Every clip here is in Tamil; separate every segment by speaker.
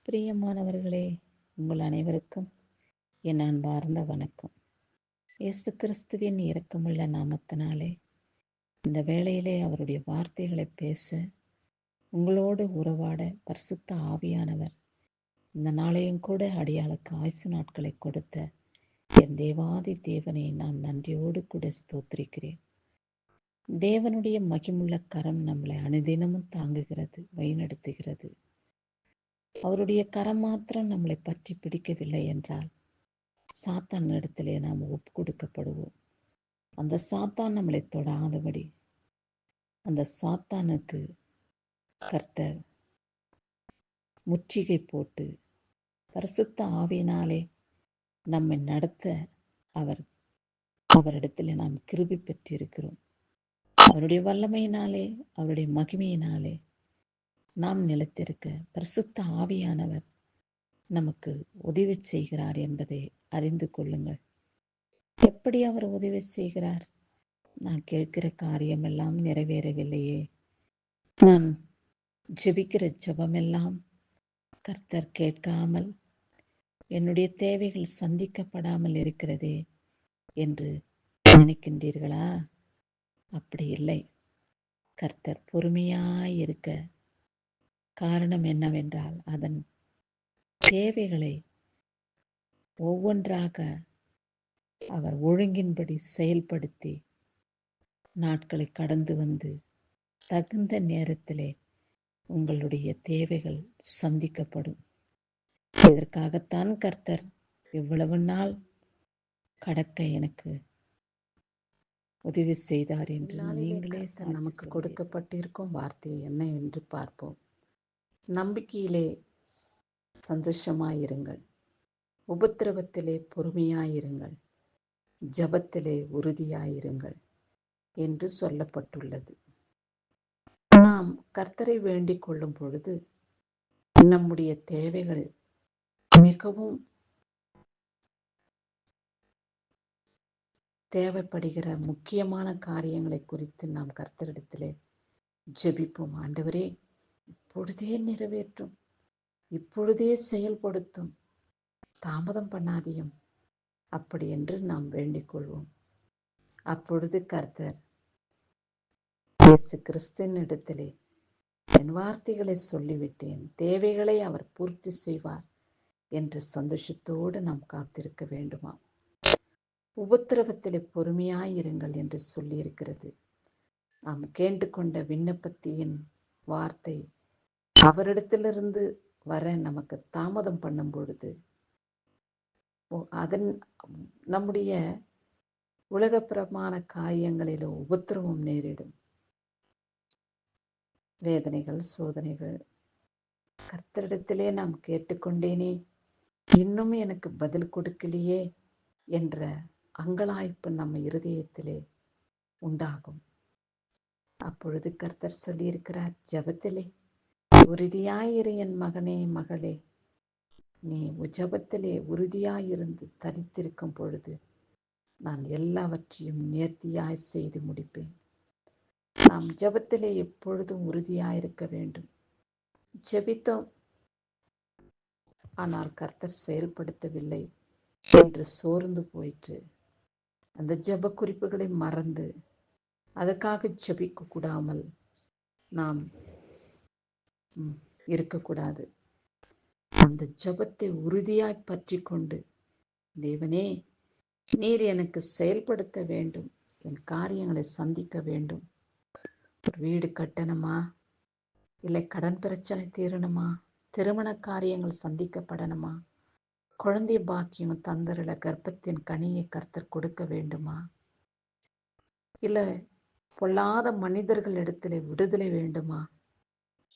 Speaker 1: பிரியமானவர்களே, உங்கள் அனைவருக்கும் என் அன்பார்ந்த வணக்கம். இயேசு கிறிஸ்துவின் இரக்கமுள்ள நாமத்தினாலே இந்த வேளையிலே அவருடைய வார்த்தைகளை பேச, உங்களோடு உறவாட பரிசுத்த ஆவியானவர் இந்த நாளையும் கூட அடியாளுக்கு ஆயுசு நாட்களை கொடுத்த என் தேவாதி தேவனை நான் நன்றியோடு கூட ஸ்தோத்திரிக்கிறேன். தேவனுடைய மகிமுள்ள கரம் நம்மளை அனுதினமும் தாங்குகிறது, வழிநடத்துகிறது. அவருடைய கரம் மாத்திரம் நம்மளை பற்றி பிடிக்கவில்லை என்றால் சாத்தான் இடத்திலே நாம் ஒப்பு கொடுக்கப்படுவோம். அந்த சாத்தான் நம்மளை தொடாதபடி அந்த சாத்தானுக்கு கர்த்தர் முற்றுகை போட்டு பரிசுத்த ஆவியினாலே நம்மை நடத்த அவரிடத்திலே நாம் கிருபை பெற்றிருக்கிறோம். அவருடைய வல்லமையினாலே, அவருடைய மகிமையினாலே நாம் நிலைத்திருக்க பரிசுத்த ஆவியானவர் நமக்கு உதவி செய்கிறார் என்பதை அறிந்து கொள்ளுங்கள். எப்படி அவர் உதவி செய்கிறார்? நான் கேட்கிற காரியமெல்லாம் நிறைவேறவில்லையே, நான் ஜெபிக்கிற ஜெபமெல்லாம் கர்த்தர் கேட்காமல், என்னுடைய தேவைகள் சந்திக்கப்படாமல் இருக்கிறதே என்று நினைக்கின்றீர்களா? அப்படி இல்லை. கர்த்தர் பொறுமையாயிருக்க காரணம் என்னவென்றால், அதன் தேவைகளை ஒவ்வொன்றாக அவர் ஒழுங்கின்படி செயல்படுத்தி நாட்களை கடந்து வந்து தகுந்த நேரத்திலே உங்களுடைய தேவைகள் சந்திக்கப்படும். இதற்காகத்தான் கர்த்தர் இவ்வளவு நாள் கடக்க எனக்கு உதவி செய்தார் என்று நீங்களே நமக்கு கொடுக்கப்பட்டிருக்கும் வார்த்தை என்ன என்று பார்ப்போம். நம்பிக்கையிலே சந்தோஷமாயிருங்கள், உபத்திரவத்திலே பொறுமையாயிருங்கள், ஜெபத்திலே உறுதியாயிருங்கள் என்று சொல்லப்பட்டுள்ளது. நாம் கர்த்தரை வேண்டிக் கொள்ளும் பொழுது நம்முடைய தேவைகள் மிகவும் தேவைப்படுகிற முக்கியமான காரியங்களை குறித்து நாம் கர்த்தரிடத்திலே ஜெபிப்போம். ஆண்டவரே, இப்பொழுதே நிறைவேற்றும், இப்பொழுதே செயல்படுத்தும், தாமதம் பண்ணாதியும், அப்படி என்று நாம் வேண்டிக் கொள்வோம். அப்பொழுது கர்த்தர் இயேசு கிறிஸ்துவின் இடத்திலே என் வார்த்தைகளை சொல்லிவிட்டேன், தேவைகளை அவர் பூர்த்தி செய்வார் என்ற சந்தோஷத்தோடு நாம் காத்திருக்க வேண்டுமா? உபத்திரவத்திலே பொறுமையாயிருங்கள் என்று சொல்லியிருக்கிறது. நாம் கேட்டுக்கொண்ட விண்ணப்பத்தின் வார்த்தை அவரிடத்திலிருந்து வர நமக்கு தாமதம் பண்ணும் பொழுது அதன் நம்முடைய உலகப்பிரமான காரியங்களில் உபத்திரவம் நேரிடும். வேதனைகள், சோதனைகள். கர்த்தரிடத்திலே நாம் கேட்டுக்கொண்டேனே, இன்னும் எனக்கு பதில் கொடுக்கலையே என்ற அங்கலாய்ப்பு நம்ம இருதயத்திலே உண்டாகும். அப்பொழுது கர்த்தர் சொல்லியிருக்கிறார், ஜெபத்திலே உறுதியாயிரு என் மகனே, மகளே, நீ ஜெபத்திலே உறுதியாயிருந்து தரித்திருக்கும் பொழுது நான் எல்லாவற்றையும் நேர்த்தியாய் செய்து முடிப்பேன். நாம் ஜெபத்திலே எப்பொழுதும் உறுதியாயிருக்க வேண்டும். ஜெபித்தோம், ஆனால் கர்த்தர் செயல்படுத்தவில்லை என்று சோர்ந்து போயிற்று. அந்த ஜெப குறிப்புகளை மறந்து அதற்காக ஜெபிக்க கூடாமல் நாம் இருக்கக்கூடாது. அந்த ஜெபத்தை உறுதியாய் பற்றி கொண்டு, தேவனே, நீர் எனக்கு செயல்படுத்த வேண்டும், என் காரியங்களை சந்திக்க வேண்டும். ஒரு வீடு கட்டணுமா, இல்லை கடன் பிரச்சனை தீரணுமா, திருமண காரியங்கள் சந்திக்கப்படணுமா, குழந்தை பாக்கியம் தந்தரல கர்ப்பத்தின் கனியை கர்த்தர் கொடுக்க வேண்டுமா, இல்லை பொல்லாத மனிதர்கள் இடத்துல விடுதலை வேண்டுமா,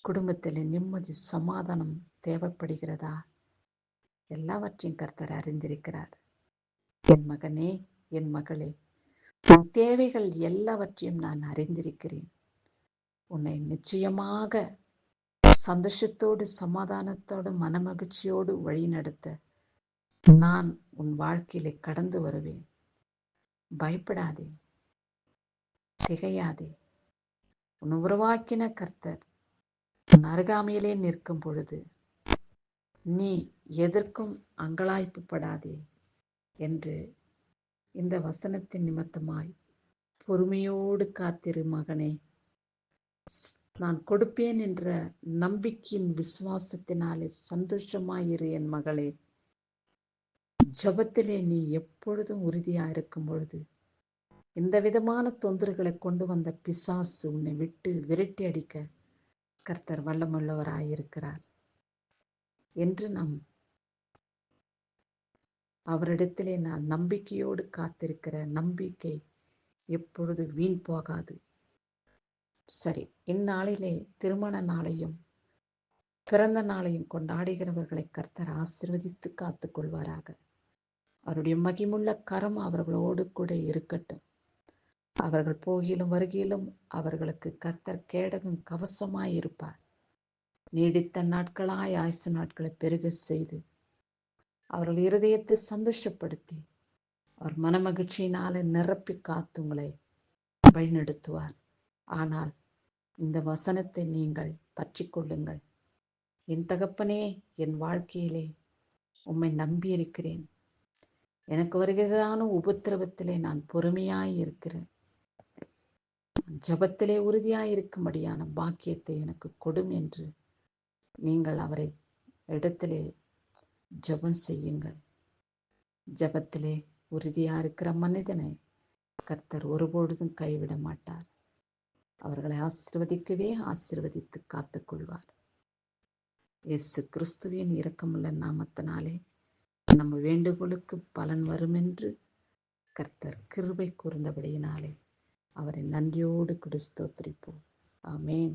Speaker 1: குடும்பத்தில் நிம்மதி சமாதானம் தேவைப்படுகிறதா? எல்லாவற்றையும் கர்த்தர் அறிந்திருக்கிறார். என் மகனே, என் மகளே, உன் தேவைகள் எல்லாவற்றையும் நான் அறிந்திருக்கிறேன். உன்னை நிச்சயமாக சந்தோஷத்தோடு, சமாதானத்தோடு, மனமகிழ்ச்சியோடு வழி நடத்த நான் உன் வாழ்க்கையிலே கடந்து வருவேன். பயப்படாதே, திகையாதே. உன் உருவாக்கின கர்த்தர் உன் அருகாமையிலே நிற்கும் பொழுது நீ எதற்கும் அங்கலாய்ப்புப்படாதே என்று இந்த வசனத்தின் நிமித்தமாய் பொறுமையோடு காத்திரு மகனே. நான் கொடுப்பேன் என்ற நம்பிக்கையின் விசுவாசத்தினாலே சந்தோஷமாயிரு என் மகளே. ஜபத்திலே நீ எப்பொழுதும் உறுதியா இருக்கும் பொழுது இந்த விதமான தொந்தரவுகளை கொண்டு வந்த பிசாசு உன்னை விட்டு விரட்டி அடிக்க கர்த்தர் வல்லமுள்ளவராயிருக்கிறார் என்று நம் அவரிடத்திலே நான் நம்பிக்கையோடு காத்திருக்கிற நம்பிக்கை எப்பொழுது வீண் போகாது. சரி, இந்நாளிலே திருமண நாளையும் பிறந்த நாளையும் கொண்டாடுகிறவர்களை கர்த்தர் ஆசீர்வதித்து காத்துக் கொள்வாராக. அவருடைய மகிமுள்ள கரம் அவர்களோடு கூட இருக்கட்டும். அவர்கள் போகிலும் வருகிலும் அவர்களுக்கு கர்த்தர் கேடகம் கவசமாய் இருப்பார். நீடித்த நாட்களாய் ஆயுசு நாட்களை பெருக செய்து அவர்கள் இருதயத்தை சந்தோஷப்படுத்தி அவர் மனமகிழ்ச்சியினால நிரப்பி காத்துங்களை வழிநடத்துவார். ஆனால் இந்த வசனத்தை நீங்கள் பற்றி கொள்ளுங்கள். என் தகப்பனே, என் வாழ்க்கையிலே உம்மை நம்பியிருக்கிறேன். எனக்கு வருகிறதான உபத்திரவத்திலே நான் பொறுமையாய் இருக்கிறேன். ஜபத்திலே உறுதியாய் இருக்கும்படியான பாக்கியத்தை எனக்கு கொடும் என்று நீங்கள் அவரை இடத்திலே ஜபம் செய்யுங்கள். ஜபத்திலே உறுதியா இருக்கிற மனிதனை கர்த்தர் ஒருபொழுதும் கைவிட மாட்டார். அவர்களை ஆசீர்வதிக்கவே ஆசீர்வதித்து காத்துக்கொள்வார். இயேசு கிறிஸ்துவின் இரக்கமுள்ள நாமத்தினாலே நம்ம வேண்டுகோளுக்கு பலன் வரும் என்று கர்த்தர் கிருபை கூர்ந்தபடியினாலே அவரை நன்றியோடு ஸ்தோத்திரிப்போம். ஆமென்.